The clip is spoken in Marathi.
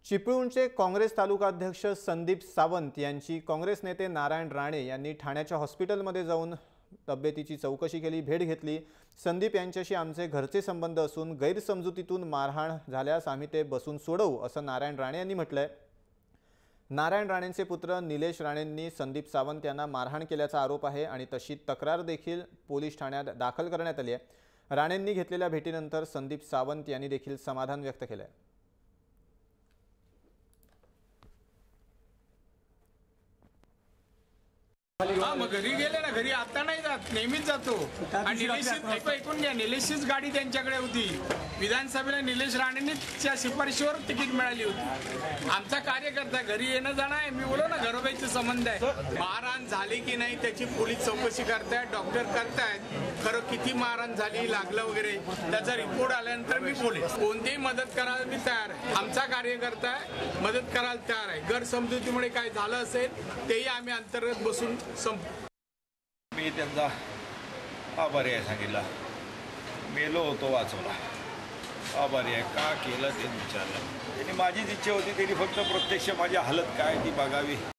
चिपळूणचे काँग्रेस तालुकाध्यक्ष संदीप सावंत यांची काँग्रेस नेते नारायण राणे यांनी ठाण्याच्या हॉस्पिटलमध्ये जाऊन तब्येतीची चौकशी केली, भेट घेतली। संदीप यांच्याशी आमचे घरचे संबंध असून गैरसमजुतीतून मारहाण झाल्यास आम्ही ते बसून सोडवू असं नारायण राणे यांनी म्हटलंय। नारायण राणेंचे पुत्र निलेश राणेंनी संदीप सावंत यांना मारहाण केल्याचा आरोप आहे आणि तशी तक्रार देखील पोलीस ठाण्यात दाखल करण्यात आली आहे। राणेंनी घेतलेल्या भेटीनंतर संदीप सावंत यांनी देखील समाधान व्यक्त केले। मग घरी गेले ना, घरी आता नाही जात, नेहमीच जातो। आणि निलेश ऐकून घ्या, निलेशचीच गाडी त्यांच्याकडे होती। विधानसभेला निलेश राणेंनीच्या शिफारशीवर तिकीट मिळाली होती। आमचा कार्यकर्ता घरी येणं जाणं आहे। मी बोलो ना, घरोबाईचे संबंध आहे। मारहाण झाली की नाही त्याची पोलीस चौकशी करतायत, डॉक्टर करतायत। खरं किती मारहाण झाली, लागलं वगैरे त्याचा रिपोर्ट आल्यानंतर मी बोलेन। कोणतीही मदत करायला मी तयार आहे। आमचा कार्यकर्ता आहे, मदत करायला तयार आहे। गैरसमजुतीमुळे काय झालं असेल तेही आम्ही अंतर्गत बसून मी त्यांचा आभारी आहे, सांगितलं मेलो होतो वाचवला, आभारी आहे। का केलं ते विचारलं त्यांनी, माझीच इच्छा होती त्यांनी फक्त प्रत्यक्ष माझी हालत काय ती बघावी।